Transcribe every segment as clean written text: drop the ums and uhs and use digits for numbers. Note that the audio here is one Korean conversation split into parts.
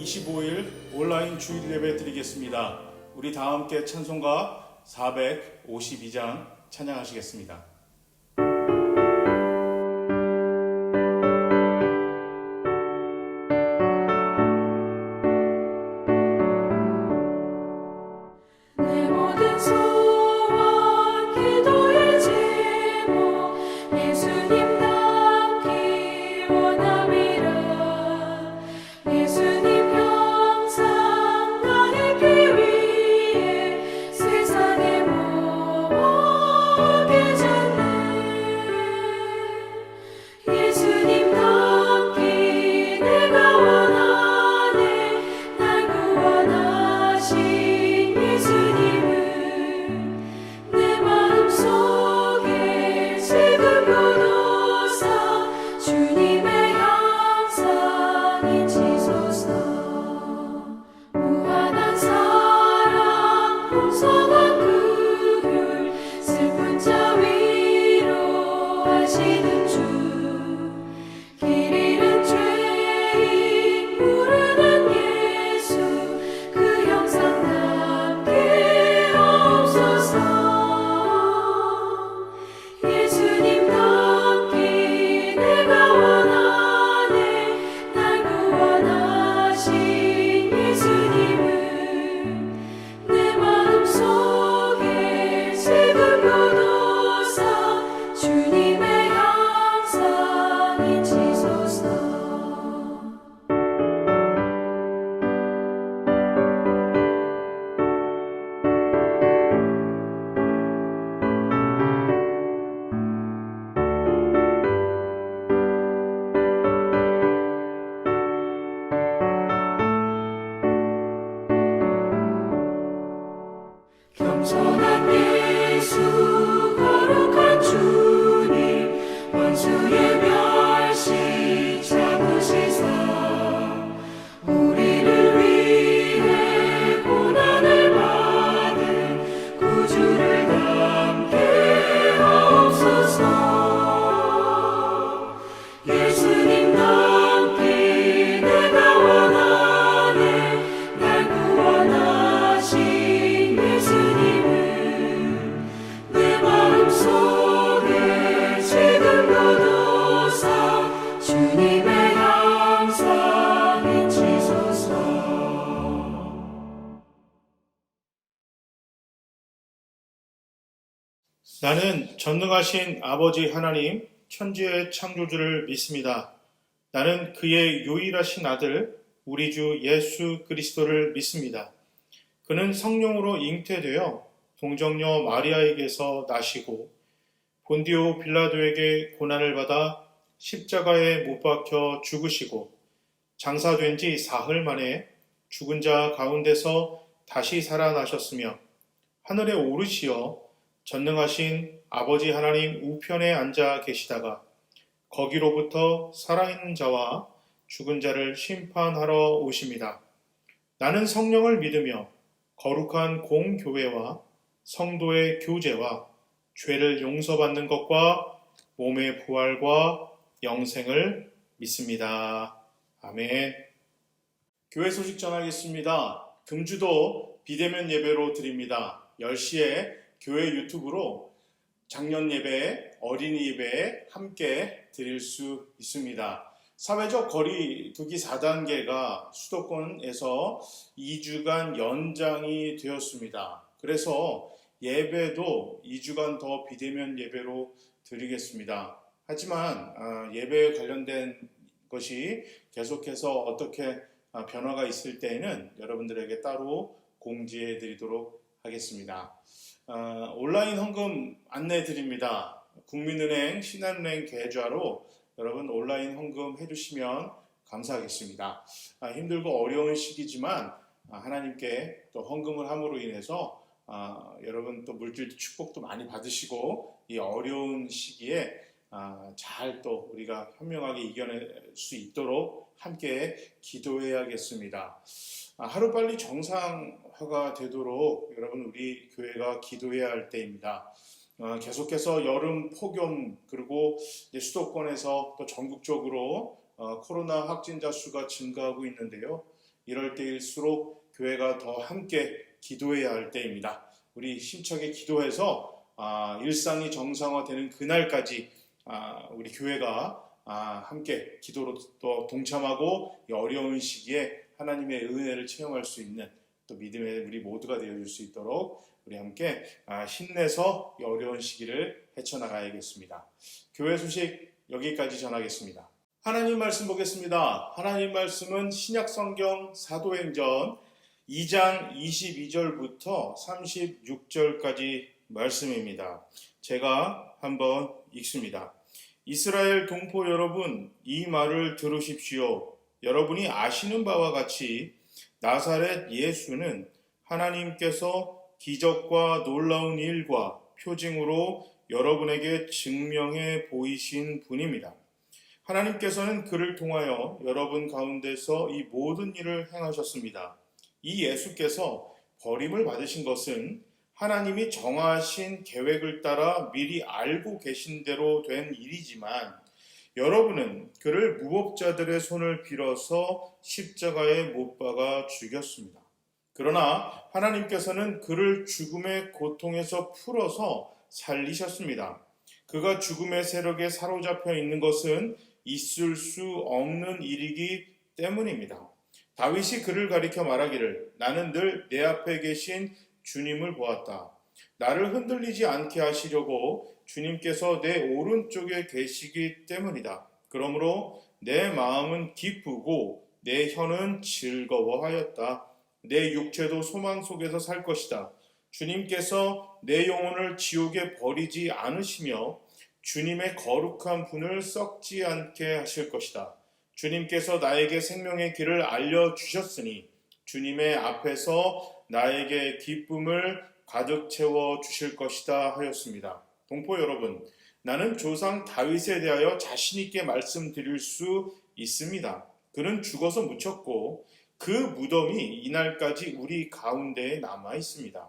25일 온라인 주일 예배 드리겠습니다. 우리 다 함께 찬송가 452장 찬양하시겠습니다. 내 모든 소원 기도의 제목 예수님 닮기 원함이라. 예수님 형상 나의 피 위에 세상의 모험에 졌네. 예수님 닮기 내가 원하네. 날 구원하신 예수님은 내 마음속에 지금 교도사 주님의 형상 잊히소서. 무한한 사랑 풍성한 긍휼 슬픈 자 위로하시는 주. 길 잃은 죄인 부르는 예수 그 형상 담게 하옵소서. 예수님 닮기 내가 원하네. 날 구원하신 예수님은 내 마음속에 지금 교도사 주님의 형상 잊히소서. 겸손한 예수 거룩한 주님 원수의 멸시 참으시사 우리를 위해 고난을 받은 구주를 닮게 하옵소서. 예수님 닮기 내가 원하네. 날 구원하신 예수님은 내 마음속에 지금 교도사 주님의 형상 잊히소서. 나는 전능하신 아버지 하나님, 천지의 창조주를 믿습니다. 나는 그의 유일하신 아들, 우리 주 예수 그리스도를 믿습니다. 그는 성령으로 잉태되어 동정녀 마리아에게서 나시고 본디오 빌라도에게 고난을 받아 십자가에 못 박혀 죽으시고 장사된 지 사흘 만에 죽은 자 가운데서 다시 살아나셨으며 하늘에 오르시어 전능하신 아버지 하나님 우편에 앉아 계시다가 거기로부터 살아있는 자와 죽은 자를 심판하러 오십니다. 나는 성령을 믿으며 거룩한 공교회와 성도의 교제와 죄를 용서받는 것과 몸의 부활과 영생을 믿습니다. 아멘. 교회 소식 전하겠습니다. 금주도 비대면 예배로 드립니다. 10시에 교회 유튜브로 작년 예배, 어린이 예배에 함께 드릴 수 있습니다. 사회적 거리 두기 4단계가 수도권에서 2주간 연장이 되었습니다. 그래서 예배도 2주간 더 비대면 예배로 드리겠습니다. 하지만 예배에 관련된 것이 계속해서 어떻게 변화가 있을 때에는 여러분들에게 따로 공지해 드리도록 하겠습니다. 온라인 헌금 안내 드립니다. 국민은행, 신한은행 계좌로 여러분 온라인 헌금 해주시면 감사하겠습니다. 힘들고 어려운 시기지만 하나님께 또 헌금을 함으로 인해서 여러분 또 물질 축복도 많이 받으시고 이 어려운 시기에 잘 또 우리가 현명하게 이겨낼 수 있도록 함께 기도해야겠습니다. 하루빨리 정상화가 되도록 여러분 우리 교회가 기도해야 할 때입니다. 계속해서 여름 폭염 그리고 수도권에서 또 전국적으로 코로나 확진자 수가 증가하고 있는데요. 이럴 때일수록 교회가 더 함께 기도해야 할 때입니다. 우리 힘차게 기도해서 일상이 정상화되는 그날까지 우리 교회가 함께 기도로 또 동참하고 이 어려운 시기에 하나님의 은혜를 체험할 수 있는 또 믿음의 우리 모두가 되어줄 수 있도록 우리 함께 힘내서 이 어려운 시기를 헤쳐나가야겠습니다. 교회 소식 여기까지 전하겠습니다. 하나님 말씀 보겠습니다. 하나님 말씀은 신약성경 사도행전 2장 22절부터 36절까지 말씀입니다. 제가 한번 읽습니다. 이스라엘 동포 여러분, 이 말을 들으십시오. 여러분이 아시는 바와 같이 나사렛 예수는 하나님께서 기적과 놀라운 일과 표징으로 여러분에게 증명해 보이신 분입니다. 하나님께서는 그를 통하여 여러분 가운데서 이 모든 일을 행하셨습니다. 이 예수께서 버림을 받으신 것은 하나님이 정하신 계획을 따라 미리 알고 계신 대로 된 일이지만 여러분은 그를 무법자들의 손을 빌어서 십자가에 못 박아 죽였습니다. 그러나 하나님께서는 그를 죽음의 고통에서 풀어서 살리셨습니다. 그가 죽음의 세력에 사로잡혀 있는 것은 있을 수 없는 일이기 때문입니다. 다윗이 그를 가리켜 말하기를 나는 늘 내 앞에 계신 주님을 보았다. 나를 흔들리지 않게 하시려고 주님께서 내 오른쪽에 계시기 때문이다. 그러므로 내 마음은 기쁘고 내 혀는 즐거워하였다. 내 육체도 소망 속에서 살 것이다. 주님께서 내 영혼을 지옥에 버리지 않으시며 주님의 거룩한 분을 썩지 않게 하실 것이다. 주님께서 나에게 생명의 길을 알려주셨으니 주님의 앞에서 나에게 기쁨을 가득 채워 주실 것이다 하였습니다. 동포 여러분, 나는 조상 다윗에 대하여 자신 있게 말씀드릴 수 있습니다. 그는 죽어서 묻혔고 그 무덤이 이날까지 우리 가운데에 남아 있습니다.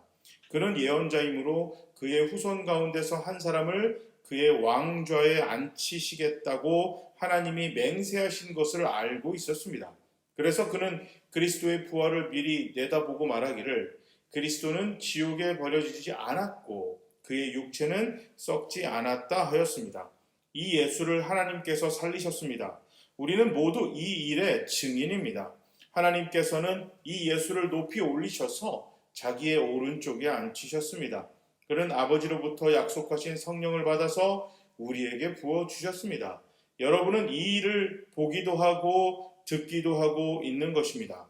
그는 예언자이므로 그의 후손 가운데서 한 사람을 그의 왕좌에 앉히시겠다고 하나님이 맹세하신 것을 알고 있었습니다. 그래서 그는 그리스도의 부활을 미리 내다보고 말하기를 그리스도는 지옥에 버려지지 않았고 그의 육체는 썩지 않았다 하였습니다. 이 예수를 하나님께서 살리셨습니다. 우리는 모두 이 일의 증인입니다. 하나님께서는 이 예수를 높이 올리셔서 자기의 오른쪽에 앉히셨습니다. 그는 아버지로부터 약속하신 성령을 받아서 우리에게 부어주셨습니다. 여러분은 이 일을 보기도 하고 듣기도 하고 있는 것입니다.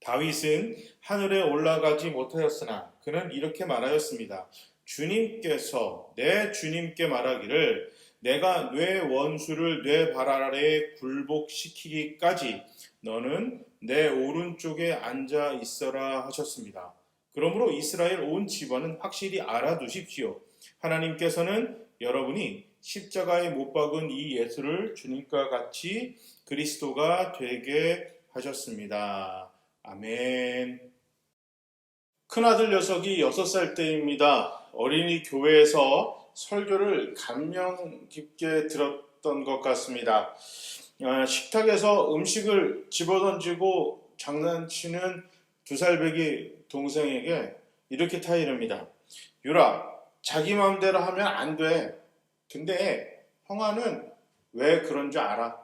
다윗은 하늘에 올라가지 못하였으나 그는 이렇게 말하였습니다. 주님께서 내 주님께 말하기를 내가 내 원수를 내 발 아래에 굴복시키기까지 너는 내 오른쪽에 앉아 있어라 하셨습니다. 그러므로 이스라엘 온 집안은 확실히 알아두십시오. 하나님께서는 여러분이 십자가에 못 박은 이 예수를 주님과 같이 그리스도가 되게 하셨습니다. 아멘. 큰아들 녀석이 6살 때입니다. 어린이 교회에서 설교를 감명 깊게 들었던 것 같습니다. 식탁에서 음식을 집어던지고 장난치는 2살배기 동생에게 이렇게 타이릅니다. 유라, 자기 마음대로 하면 안 돼. 근데 형아는 왜 그런 줄 알아?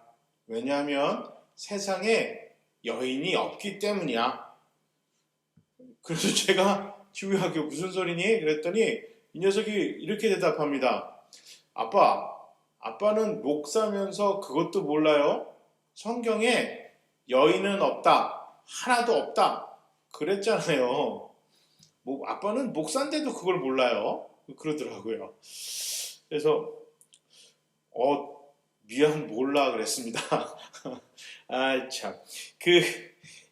왜냐하면 세상에 여인이 없기 때문이야. 그래서 제가 지우야, 그게 무슨 소리니? 그랬더니 이 녀석이 이렇게 대답합니다. 아빠는 목사면서 그것도 몰라요? 성경에 여인은 없다. 하나도 없다. 그랬잖아요. 아빠는 목사인데도 그걸 몰라요. 그러더라고요. 그래서 미안, 몰라 그랬습니다. 참.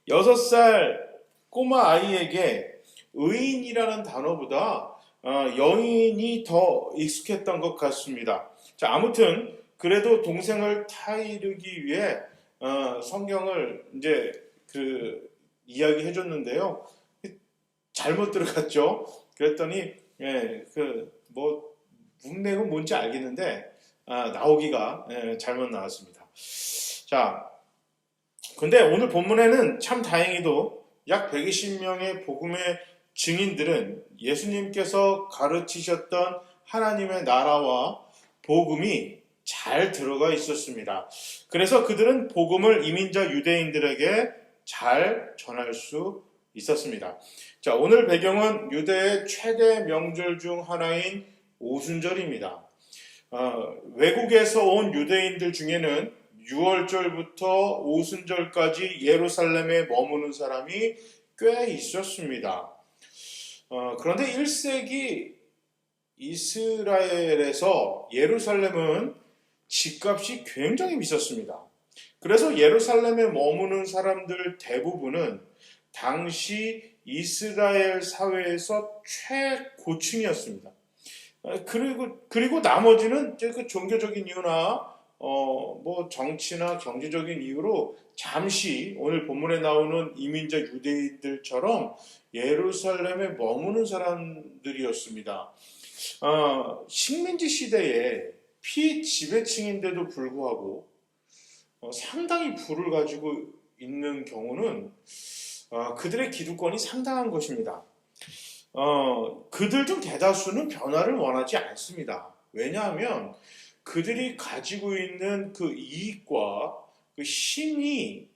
6살 꼬마 아이에게 의인이라는 단어보다 여인이 더 익숙했던 것 같습니다. 자, 아무튼 그래도 동생을 타이르기 위해 성경을 이제 이야기해 줬는데요. 잘못 들어갔죠. 그랬더니 문맥은 뭔지 알겠는데 나오기가 잘못 나왔습니다. 자, 근데 오늘 본문에는 참 다행히도 약 120명의 복음의 증인들은 예수님께서 가르치셨던 하나님의 나라와 복음이 잘 들어가 있었습니다. 그래서 그들은 복음을 이민자 유대인들에게 잘 전할 수 있었습니다. 자, 오늘 배경은 유대의 최대 명절 중 하나인 오순절입니다. 외국에서 온 유대인들 중에는 6월절부터 오순절까지 예루살렘에 머무는 사람이 꽤 있었습니다. 그런데 1세기 이스라엘에서 예루살렘은 집값이 굉장히 비쌌습니다. 그래서 예루살렘에 머무는 사람들 대부분은 당시 이스라엘 사회에서 최고층이었습니다. 그리고 나머지는 그 종교적인 이유나 뭐 정치나 경제적인 이유로 잠시 오늘 본문에 나오는 이민자 유대인들처럼 예루살렘에 머무는 사람들이었습니다. 식민지 시대에 피지배층인데도 불구하고 상당히 부를 가지고 있는 경우는 그들의 기득권이 상당한 것입니다. 그들 중 대다수는 변화를 원하지 않습니다. 왜냐하면 그들이 가지고 있는 그 이익과 그 힘이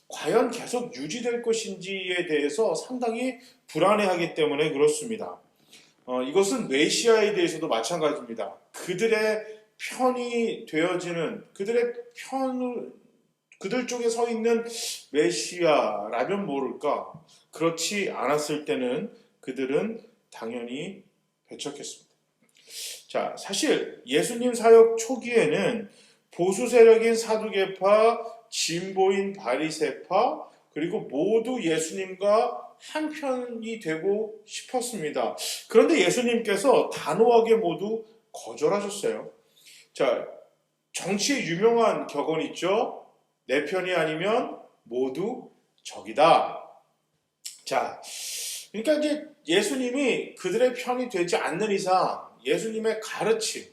과연 계속 유지될 것인지에 대해서 상당히 불안해하기 때문에 그렇습니다. 이것은 메시아에 대해서도 마찬가지입니다. 그들의 편이 되어지는 그들 쪽에 서 있는 메시아라면 모를까, 그렇지 않았을 때는 그들은 당연히 배척했습니다. 자, 사실 예수님 사역 초기에는 보수 세력인 사두개파, 진보인 바리새파, 그리고 모두 예수님과 한편이 되고 싶었습니다. 그런데 예수님께서 단호하게 모두 거절하셨어요. 자, 정치에 유명한 격언 있죠? 내 편이 아니면 모두 적이다. 자, 그러니까 이제 예수님이 그들의 편이 되지 않는 이상 예수님의 가르침,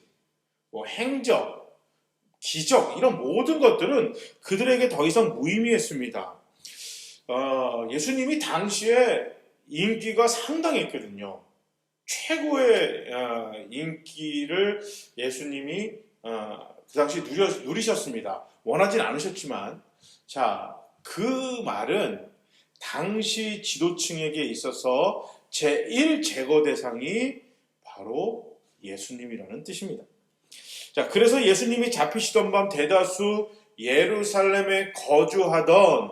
뭐 행적, 기적 이런 모든 것들은 그들에게 더 이상 무의미했습니다. 예수님이 당시에 인기가 상당했거든요. 최고의 인기를 예수님이 그 당시 누리셨습니다. 원하진 않으셨지만, 자, 그 말은 당시 지도층에게 있어서 제1 제거 대상이 바로 예수님이라는 뜻입니다. 자, 그래서 예수님이 잡히시던 밤 대다수 예루살렘에 거주하던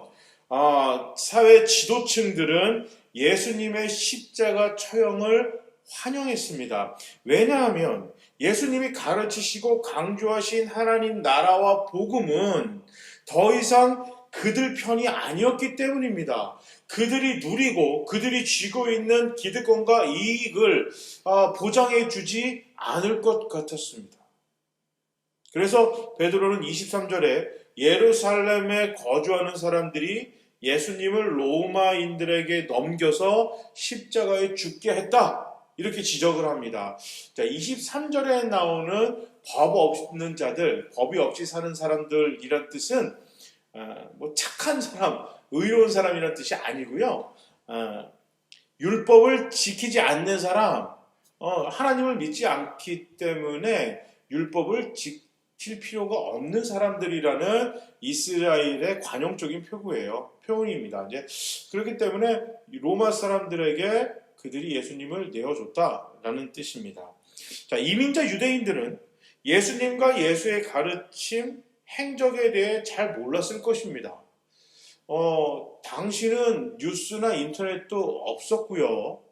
사회 지도층들은 예수님의 십자가 처형을 환영했습니다. 왜냐하면 예수님이 가르치시고 강조하신 하나님 나라와 복음은 더 이상 그들 편이 아니었기 때문입니다. 그들이 누리고 그들이 쥐고 있는 기득권과 이익을 보장해 주지 않을 것 같았습니다. 그래서 베드로는 23절에 예루살렘에 거주하는 사람들이 예수님을 로마인들에게 넘겨서 십자가에 죽게 했다, 이렇게 지적을 합니다. 자, 23절에 나오는 법 없는 자들, 법이 없이 사는 사람들 이런 뜻은 뭐 착한 사람, 의로운 사람이라는 뜻이 아니고요. 율법을 지키지 않는 사람, 하나님을 믿지 않기 때문에 율법을 지킬 필요가 없는 사람들이라는 이스라엘의 관용적인 표현입니다. 이제 그렇기 때문에 로마 사람들에게 그들이 예수님을 내어줬다라는 뜻입니다. 자, 이민자 유대인들은 예수님과 예수의 가르침, 행적에 대해 잘 몰랐을 것입니다. 당시는 뉴스나 인터넷도 없었고요.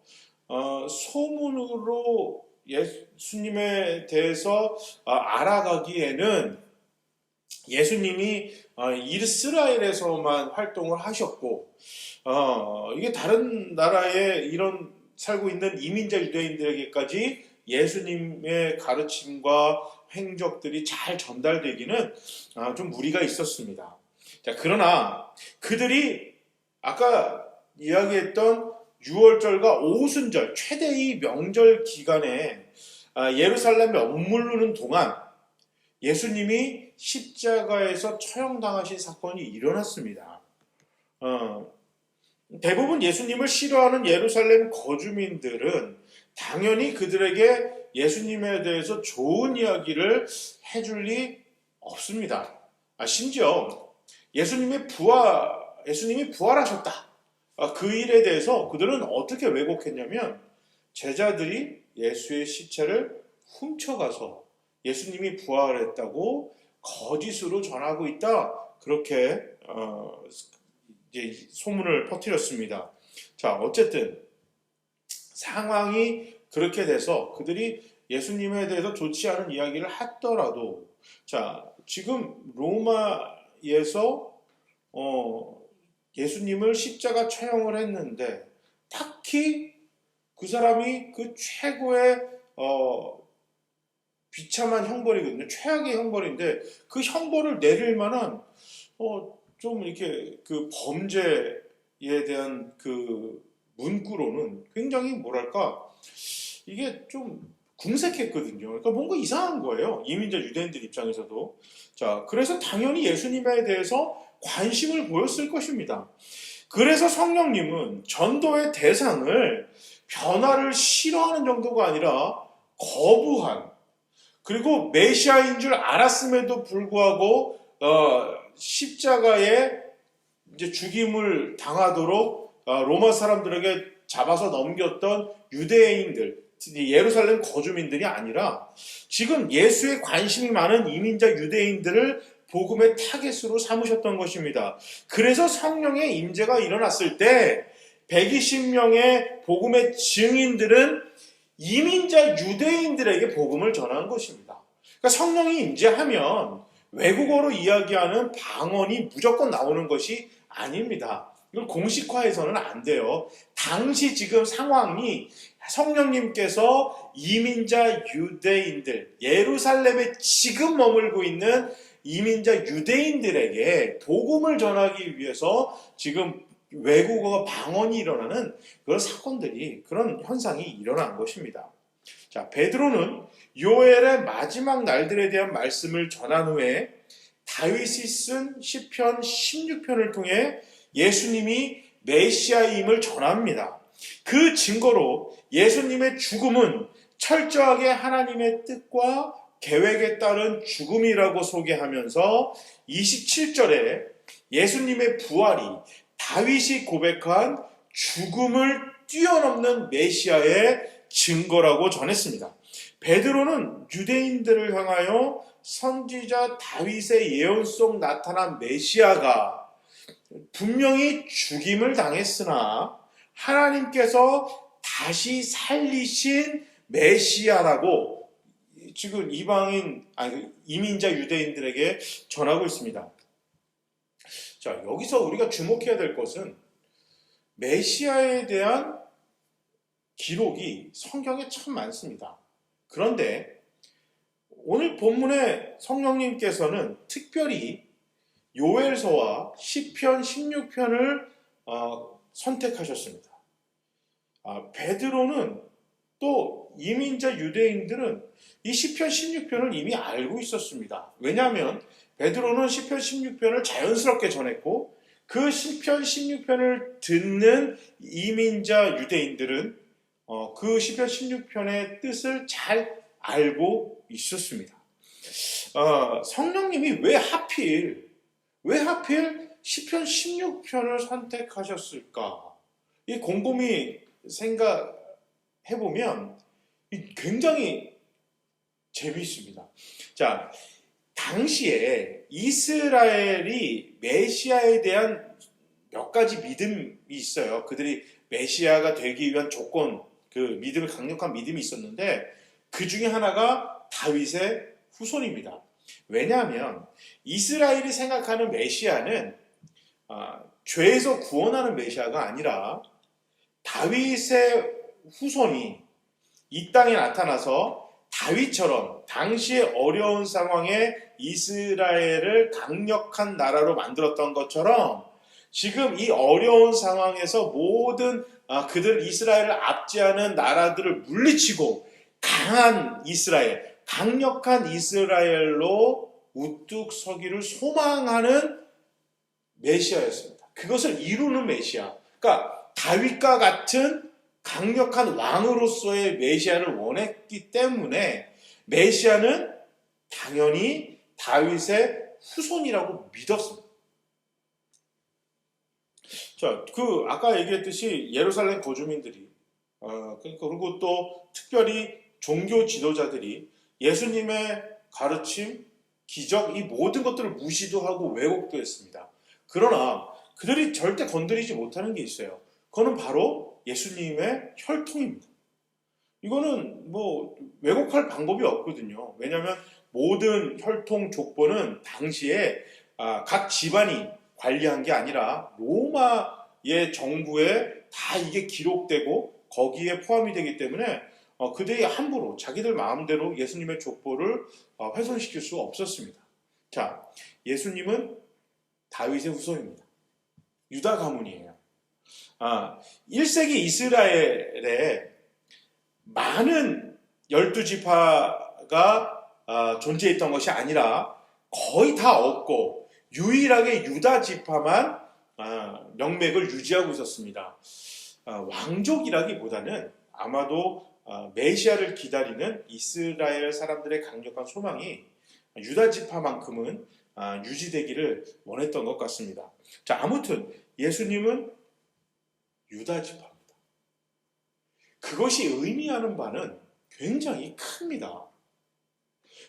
소문으로 예수님에 대해서 알아가기에는 예수님이 이스라엘에서만 활동을 하셨고, 이게 다른 나라에 이런 살고 있는 이민자 유대인들에게까지 예수님의 가르침과 행적들이 잘 전달되기는 좀 무리가 있었습니다. 자, 그러나 그들이 아까 이야기했던 6월절과 오순절 최대의 명절 기간에 예루살렘에 머무르는 동안 예수님이 십자가에서 처형당하신 사건이 일어났습니다. 대부분 예수님을 싫어하는 예루살렘 거주민들은 당연히 그들에게 예수님에 대해서 좋은 이야기를 해줄 리 없습니다. 심지어 예수님이 부활하셨다. 그 일에 대해서 그들은 어떻게 왜곡했냐면 제자들이 예수의 시체를 훔쳐가서 예수님이 부활했다고 거짓으로 전하고 있다. 그렇게 이제 소문을 퍼뜨렸습니다. 자, 어쨌든 상황이 그렇게 돼서 그들이 예수님에 대해서 좋지 않은 이야기를 하더라도 자, 지금 로마에서 예수님을 십자가 처형을 했는데 딱히 그 사람이 그 최고의 비참한 형벌이거든요. 최악의 형벌인데 그 형벌을 내릴 만한 좀 이렇게 그 범죄에 대한 그 문구로는 굉장히 뭐랄까 이게 좀 궁색했거든요. 그러니까 뭔가 이상한 거예요. 이민자 유대인들 입장에서도. 자, 그래서 당연히 예수님에 대해서 관심을 보였을 것입니다. 그래서 성령님은 전도의 대상을 변화를 싫어하는 정도가 아니라 거부한 그리고 메시아인 줄 알았음에도 불구하고 십자가에 이제 죽임을 당하도록 로마 사람들에게 잡아서 넘겼던 유대인들, 예루살렘 거주민들이 아니라 지금 예수에 관심이 많은 이민자 유대인들을 복음의 타겟으로 삼으셨던 것입니다. 그래서 성령의 임재가 일어났을 때 120명의 복음의 증인들은 이민자 유대인들에게 복음을 전한 것입니다. 그러니까 성령이 임재하면 외국어로 이야기하는 방언이 무조건 나오는 것이 아닙니다. 이걸 공식화해서는 안 돼요. 당시 지금 상황이 성령님께서 이민자 유대인들, 예루살렘에 지금 머물고 있는 이민자 유대인들에게 복음을 전하기 위해서 지금 외국어가 방언이 일어나는 그런 사건들이, 그런 현상이 일어난 것입니다. 자, 베드로는 요엘의 마지막 날들에 대한 말씀을 전한 후에 다윗이 쓴 시편 16편을 통해 예수님이 메시아임을 전합니다. 그 증거로 예수님의 죽음은 철저하게 하나님의 뜻과 계획에 따른 죽음이라고 소개하면서 27절에 예수님의 부활이 다윗이 고백한 죽음을 뛰어넘는 메시아의 증거라고 전했습니다. 베드로는 유대인들을 향하여 선지자 다윗의 예언 속 나타난 메시아가 분명히 죽임을 당했으나 하나님께서 다시 살리신 메시아라고 지금 이민자 유대인들에게 전하고 있습니다. 자, 여기서 우리가 주목해야 될 것은 메시아에 대한 기록이 성경에 참 많습니다. 그런데 오늘 본문의 성령님께서는 특별히 요엘서와 시편 16편을 선택하셨습니다. 베드로는 또 이민자 유대인들은 이 시편 16편을 이미 알고 있었습니다. 왜냐하면 베드로는 시편 16편을 자연스럽게 전했고 그 시편 16편을 듣는 이민자 유대인들은 그 시편 16편의 뜻을 잘 알고 있었습니다. 성령님이 왜 하필 시편 16편을 선택하셨을까? 이 곰곰이 생각해보면 굉장히 재미있습니다. 자, 당시에 이스라엘이 메시아에 대한 몇 가지 믿음이 있어요. 그들이 메시아가 되기 위한 조건, 강력한 믿음이 있었는데 그 중에 하나가 다윗의 후손입니다. 왜냐하면 이스라엘이 생각하는 메시아는 죄에서 구원하는 메시아가 아니라 다윗의 후손이 이 땅에 나타나서 다윗처럼 당시의 어려운 상황에 이스라엘을 강력한 나라로 만들었던 것처럼 지금 이 어려운 상황에서 모든 그들 이스라엘을 압제하는 나라들을 물리치고 강한 이스라엘, 강력한 이스라엘로 우뚝 서기를 소망하는 메시아였습니다. 그것을 이루는 메시아. 그러니까 다윗과 같은 강력한 왕으로서의 메시아를 원했기 때문에 메시아는 당연히 다윗의 후손이라고 믿었습니다. 자, 아까 얘기했듯이 예루살렘 거주민들이 그리고 또 특별히 종교 지도자들이 예수님의 가르침, 기적, 이 모든 것들을 무시도 하고 왜곡도 했습니다. 그러나 그들이 절대 건드리지 못하는 게 있어요. 그거는 바로 예수님의 혈통입니다. 이거는 뭐 왜곡할 방법이 없거든요. 왜냐하면 모든 혈통 족보는 당시에 각 집안이 관리한 게 아니라 로마의 정부에 다 이게 기록되고 거기에 포함이 되기 때문에 그들이 함부로 자기들 마음대로 예수님의 족보를 훼손시킬 수가 없었습니다. 자, 예수님은 다윗의 후손입니다. 유다 가문이에요. 1세기 이스라엘에 많은 12지파가 존재했던 것이 아니라 거의 다 없고 유일하게 유다 지파만 명맥을 유지하고 있었습니다. 왕족이라기보다는 아마도 메시아를 기다리는 이스라엘 사람들의 강력한 소망이 유다 지파만큼은 유지되기를 원했던 것 같습니다. 자, 아무튼 예수님은 유다 지파입니다. 그것이 의미하는 바는 굉장히 큽니다.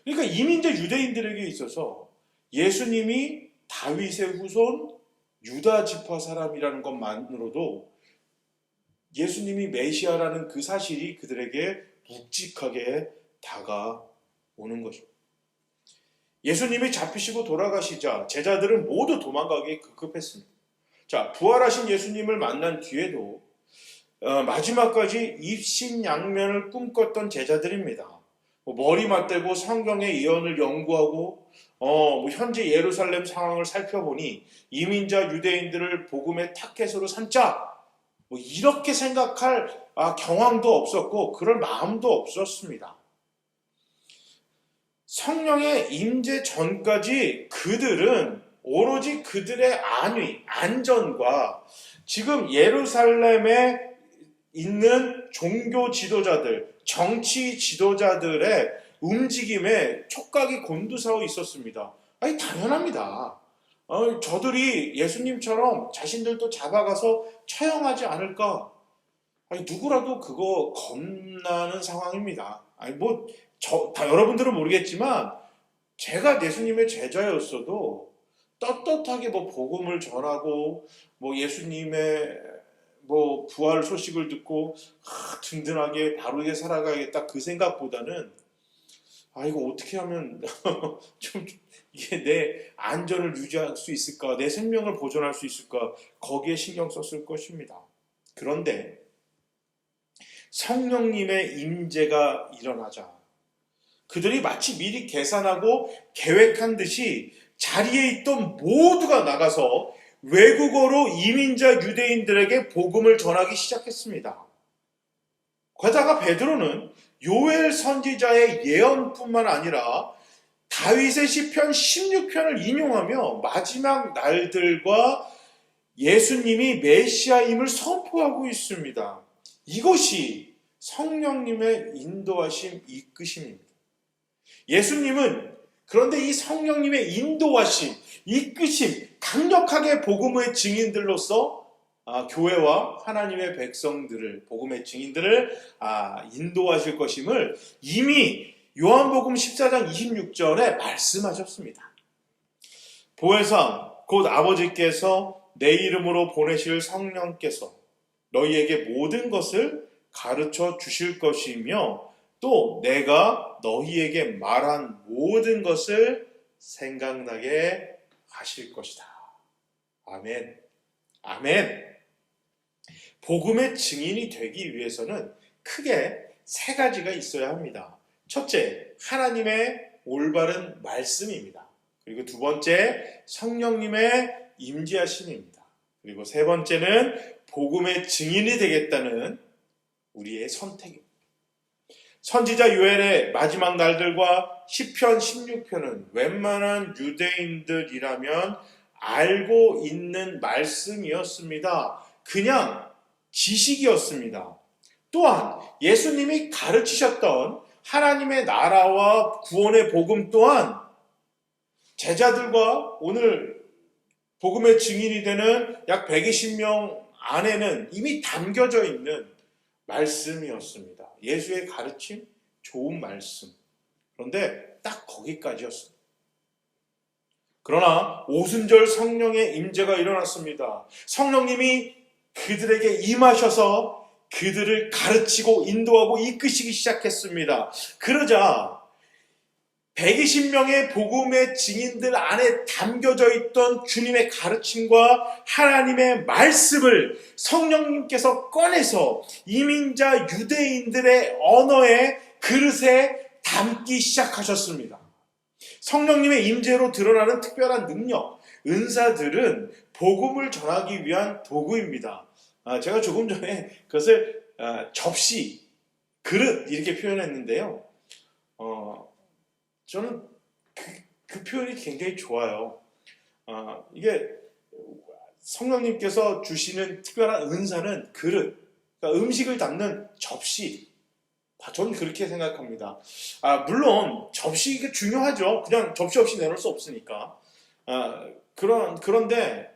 그러니까 이민자 유대인들에게 있어서 예수님이 다윗의 후손 유다 지파 사람이라는 것만으로도 예수님이 메시아라는 그 사실이 그들에게 묵직하게 다가오는 것입니다. 예수님이 잡히시고 돌아가시자 제자들은 모두 도망가기 급급했습니다. 자, 부활하신 예수님을 만난 뒤에도 마지막까지 입신양면을 꿈꿨던 제자들입니다. 머리 맞대고 성경의 예언을 연구하고 현재 예루살렘 상황을 살펴보니 이민자 유대인들을 복음의 타켓으로 삼자 이렇게 생각할 경황도 없었고 그럴 마음도 없었습니다. 성령의 임재 전까지 그들은 오로지 그들의 안위, 안전과 지금 예루살렘에 있는 종교 지도자들, 정치 지도자들의 움직임에 촉각이 곤두서 있었습니다. 아니, 당연합니다. 저들이 예수님처럼 자신들도 잡아가서 처형하지 않을까? 아니, 누구라도 그거 겁나는 상황입니다. 아니, 다 여러분들은 모르겠지만, 제가 예수님의 제자였어도 떳떳하게 복음을 전하고, 예수님의 부활 소식을 듣고, 든든하게 바르게 살아가야겠다. 그 생각보다는, 이거 어떻게 하면 이게 내 안전을 유지할 수 있을까? 내 생명을 보존할 수 있을까? 거기에 신경 썼을 것입니다. 그런데 성령님의 임재가 일어나자 그들이 마치 미리 계산하고 계획한 듯이 자리에 있던 모두가 나가서 외국어로 이민자 유대인들에게 복음을 전하기 시작했습니다. 게다가 베드로는 요엘 선지자의 예언뿐만 아니라 다윗의 시편 16편을 인용하며 마지막 날들과 예수님이 메시아임을 선포하고 있습니다. 이것이 성령님의 인도하심, 이끄심입니다. 예수님은 그런데 이 성령님의 인도하심, 이끄심, 강력하게 복음의 증인들로서 교회와 하나님의 백성들을, 복음의 증인들을 인도하실 것임을 이미 요한복음 14장 26절에 말씀하셨습니다. 보혜사 곧 아버지께서 내 이름으로 보내실 성령께서 너희에게 모든 것을 가르쳐 주실 것이며 또 내가 너희에게 말한 모든 것을 생각나게 하실 것이다. 아멘. 아멘. 복음의 증인이 되기 위해서는 크게 세 가지가 있어야 합니다. 첫째, 하나님의 올바른 말씀입니다. 그리고 두 번째, 성령님의 임재하심입니다. 그리고 세 번째는 복음의 증인이 되겠다는 우리의 선택입니다. 선지자 요엘의 마지막 날들과 시편 16편은 웬만한 유대인들이라면 알고 있는 말씀이었습니다. 그냥 지식이었습니다. 또한 예수님이 가르치셨던 하나님의 나라와 구원의 복음 또한 제자들과 오늘 복음의 증인이 되는 약 120명 안에는 이미 담겨져 있는 말씀이었습니다. 예수의 가르침, 좋은 말씀. 그런데 딱 거기까지였습니다. 그러나 오순절 성령의 임재가 일어났습니다. 성령님이 그들에게 임하셔서 그들을 가르치고 인도하고 이끄시기 시작했습니다. 그러자 120명의 복음의 증인들 안에 담겨져 있던 주님의 가르침과 하나님의 말씀을 성령님께서 꺼내서 이민자 유대인들의 언어의 그릇에 담기 시작하셨습니다. 성령님의 임재로 드러나는 특별한 능력, 은사들은 복음을 전하기 위한 도구입니다. 제가 조금 전에 그것을 접시, 그릇 이렇게 표현했는데요. 저는 그 표현이 굉장히 좋아요. 이게 성령님께서 주시는 특별한 은사는 그릇, 그러니까 음식을 담는 접시. 저는 그렇게 생각합니다. 물론 접시 이게 중요하죠. 그냥 접시 없이 내놓을 수 없으니까. 그런데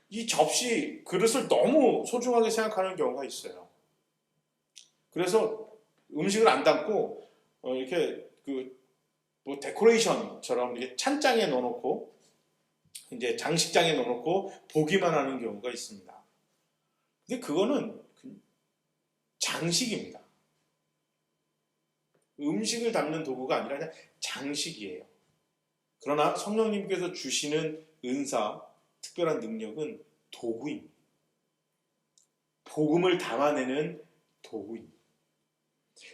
이 접시, 그릇을 너무 소중하게 생각하는 경우가 있어요. 그래서 음식을 안 담고 이렇게 뭐 데코레이션처럼 이렇게 찬장에 넣어놓고 이제 장식장에 넣어놓고 보기만 하는 경우가 있습니다. 근데 그거는 장식입니다. 음식을 담는 도구가 아니라 그냥 장식이에요. 그러나 성령님께서 주시는 은사, 특별한 능력은 도구입니다. 복음을 담아내는 도구입니다.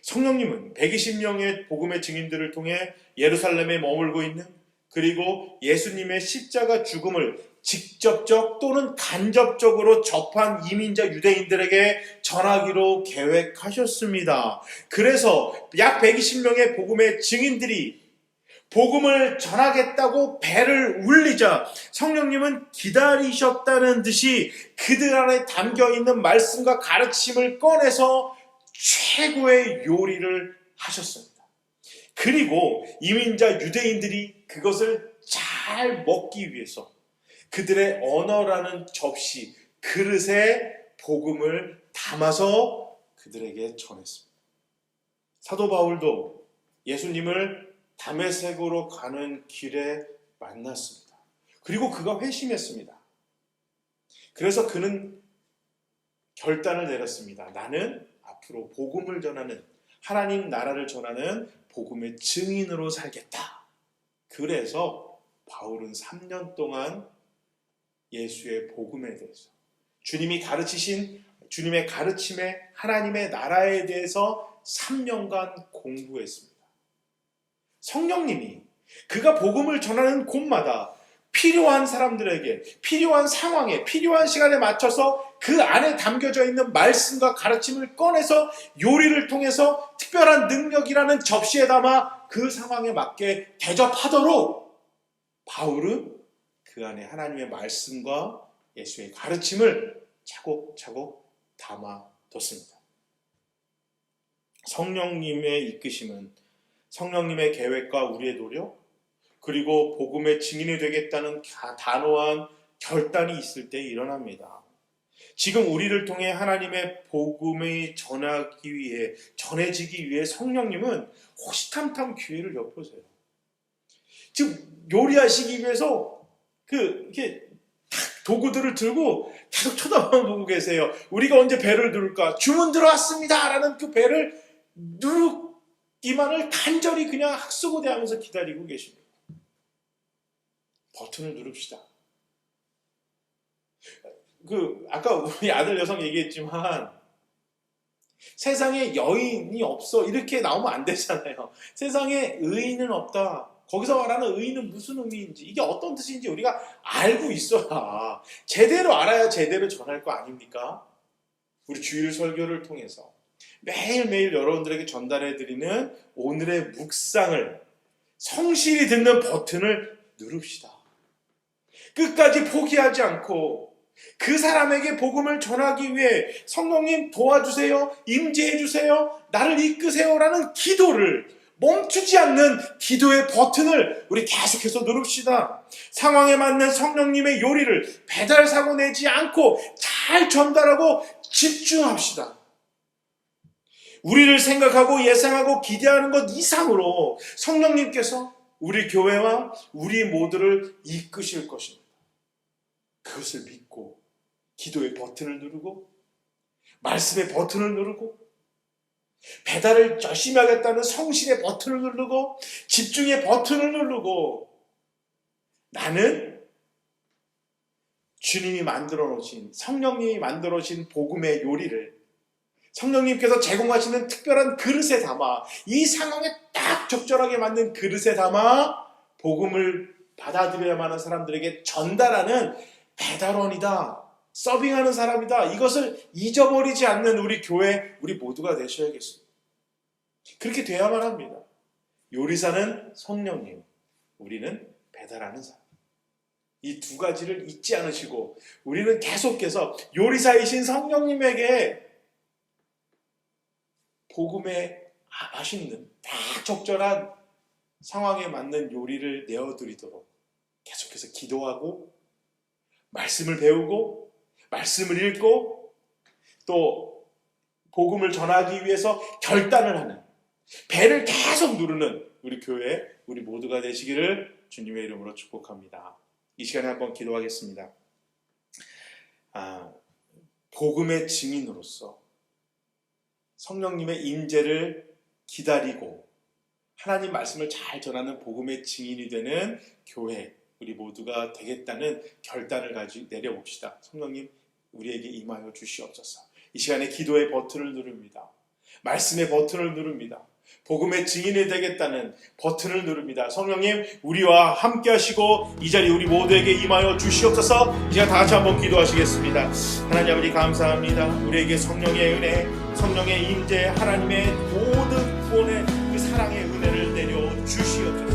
성령님은 120명의 복음의 증인들을 통해 예루살렘에 머물고 있는, 그리고 예수님의 십자가 죽음을 직접적 또는 간접적으로 접한 이민자 유대인들에게 전하기로 계획하셨습니다. 그래서 약 120명의 복음의 증인들이 복음을 전하겠다고 배를 울리자 성령님은 기다리셨다는 듯이 그들 안에 담겨있는 말씀과 가르침을 꺼내서 최고의 요리를 하셨습니다. 그리고 이민자 유대인들이 그것을 잘 먹기 위해서 그들의 언어라는 접시, 그릇에 복음을 담아서 그들에게 전했습니다. 사도 바울도 예수님을 다메섹으로 가는 길에 만났습니다. 그리고 그가 회심했습니다. 그래서 그는 결단을 내렸습니다. 나는 앞으로 복음을 전하는, 하나님 나라를 전하는 복음의 증인으로 살겠다. 그래서 바울은 3년 동안 예수의 복음에 대해서, 주님이 가르치신 주님의 가르침에, 하나님의 나라에 대해서 3년간 공부했습니다. 성령님이 그가 복음을 전하는 곳마다 필요한 사람들에게, 필요한 상황에, 필요한 시간에 맞춰서 그 안에 담겨져 있는 말씀과 가르침을 꺼내서 요리를 통해서 특별한 능력이라는 접시에 담아 그 상황에 맞게 대접하도록 바울은 그 안에 하나님의 말씀과 예수의 가르침을 차곡차곡 담아뒀습니다. 성령님의 이끄심은 성령님의 계획과 우리의 노력, 그리고 복음의 증인이 되겠다는 단호한 결단이 있을 때 일어납니다. 지금 우리를 통해 하나님의 복음이 전해지기 위해 성령님은 호시탐탐 기회를 엿보세요. 지금 요리하시기 위해서 이렇게 도구들을 들고 계속 쳐다보고 계세요. 우리가 언제 배를 누를까? 주문 들어왔습니다! 라는 그 배를 누르기만을 간절히 그냥 학수고대하면서 기다리고 계십니다. 버튼을 누릅시다. 아까 우리 아들 여성 얘기했지만 세상에 여인이 없어 이렇게 나오면 안 되잖아요. 세상에 의인은 없다. 거기서 말하는 의인은 무슨 의미인지, 이게 어떤 뜻인지 우리가 알고 있어야, 제대로 알아야 제대로 전할 거 아닙니까? 우리 주일 설교를 통해서 매일매일 여러분들에게 전달해드리는 오늘의 묵상을 성실히 듣는 버튼을 누릅시다. 끝까지 포기하지 않고 그 사람에게 복음을 전하기 위해 성령님 도와주세요, 임재해 주세요, 나를 이끄세요라는 기도를 멈추지 않는 기도의 버튼을 우리 계속해서 누릅시다. 상황에 맞는 성령님의 요리를 배달사고 내지 않고 잘 전달하고 집중합시다. 우리를 생각하고 예상하고 기대하는 것 이상으로 성령님께서 우리 교회와 우리 모두를 이끄실 것입니다. 그것을 믿고 기도의 버튼을 누르고 말씀의 버튼을 누르고 배달을 열심히 하겠다는 성실의 버튼을 누르고 집중의 버튼을 누르고 나는 주님이 만들어 놓으신 성령님이 만들어 놓으신 복음의 요리를 성령님께서 제공하시는 특별한 그릇에 담아 이 상황에 딱 적절하게 맞는 그릇에 담아 복음을 받아들여야만 하는 사람들에게 전달하는 배달원이다. 서빙하는 사람이다. 이것을 잊어버리지 않는 우리 교회, 우리 모두가 되셔야겠습니다. 그렇게 돼야만 합니다. 요리사는 성령님, 우리는 배달하는 사람. 이 두 가지를 잊지 않으시고 우리는 계속해서 요리사이신 성령님에게 복음에 맛있는 딱 적절한 상황에 맞는 요리를 내어드리도록 계속해서 기도하고 말씀을 배우고 말씀을 읽고 또 복음을 전하기 위해서 결단을 하는 배를 계속 누르는 우리 교회 우리 모두가 되시기를 주님의 이름으로 축복합니다. 이 시간에 한번 기도하겠습니다. 복음의 증인으로서 성령님의 임재를 기다리고 하나님 말씀을 잘 전하는 복음의 증인이 되는 교회 우리 모두가 되겠다는 결단을 가지고 내려봅시다. 성령님 우리에게 임하여 주시옵소서. 이 시간에 기도의 버튼을 누릅니다. 말씀의 버튼을 누릅니다. 복음의 증인이 되겠다는 버튼을 누릅니다. 성령님 우리와 함께 하시고 이 자리 우리 모두에게 임하여 주시옵소서. 이 시간 다 같이 한번 기도하시겠습니다. 하나님 아버지 감사합니다. 우리에게 성령의 은혜, 성령의 임재, 하나님의 모든 구원의 그 사랑의 은혜를 내려 주시옵소서.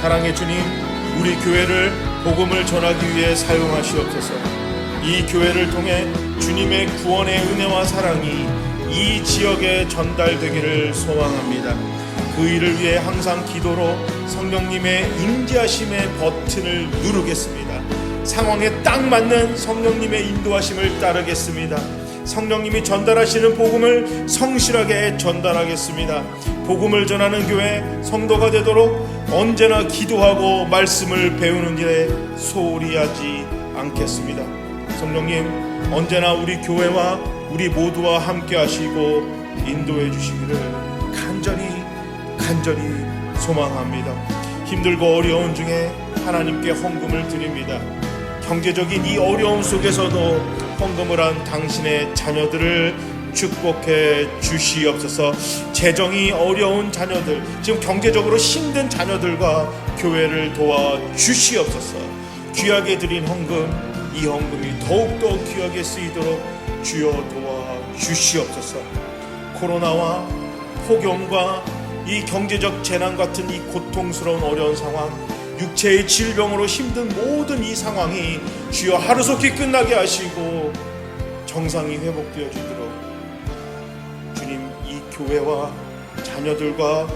사랑의 주님, 우리 교회를 복음을 전하기 위해 사용하시옵소서. 이 교회를 통해 주님의 구원의 은혜와 사랑이 이 지역에 전달되기를 소망합니다. 그 일을 위해 항상 기도로 성령님의 임재하심의 버튼을 누르겠습니다. 상황에 딱 맞는 성령님의 인도하심을 따르겠습니다. 성령님이 전달하시는 복음을 성실하게 전달하겠습니다. 복음을 전하는 교회 성도가 되도록 언제나 기도하고 말씀을 배우는 일에 소홀히 하지 않겠습니다. 성령님, 언제나 우리 교회와 우리 모두와 함께 하시고 인도해 주시기를 간절히 소망합니다. 힘들고 어려운 중에 하나님께 헌금을 드립니다. 경제적인 이 어려움 속에서도 헌금을 한 당신의 자녀들을 축복해 주시옵소서. 재정이 어려운 자녀들, 지금 경제적으로 힘든 자녀들과 교회를 도와 주시옵소서. 귀하게 드린 헌금, 이 헌금이 더욱더 귀하게 쓰이도록 주여 도와 주시옵소서. 코로나와 폭염과 이 경제적 재난 같은 이 고통스러운 어려운 상황, 육체의 질병으로 힘든 모든 이 상황이 주여 하루속히 끝나게 하시고 정상이 회복되어지도록 주님, 이 교회와 자녀들과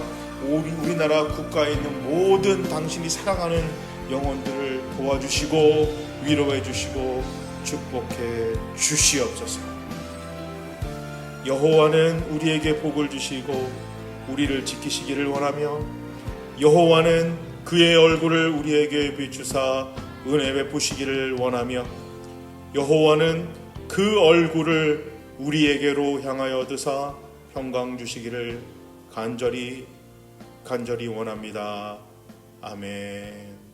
우리나라 국가에 있는 모든 당신이 사랑하는 영혼들을 도와주시고 위로해 주시고 축복해 주시옵소서. 여호와는 우리에게 복을 주시고 우리를 지키시기를 원하며 여호와는 그의 얼굴을 우리에게 비추사 은혜 베푸시기를 원하며 여호와는 그 얼굴을 우리에게로 향하여 드사 평강 주시기를 간절히 원합니다. 아멘.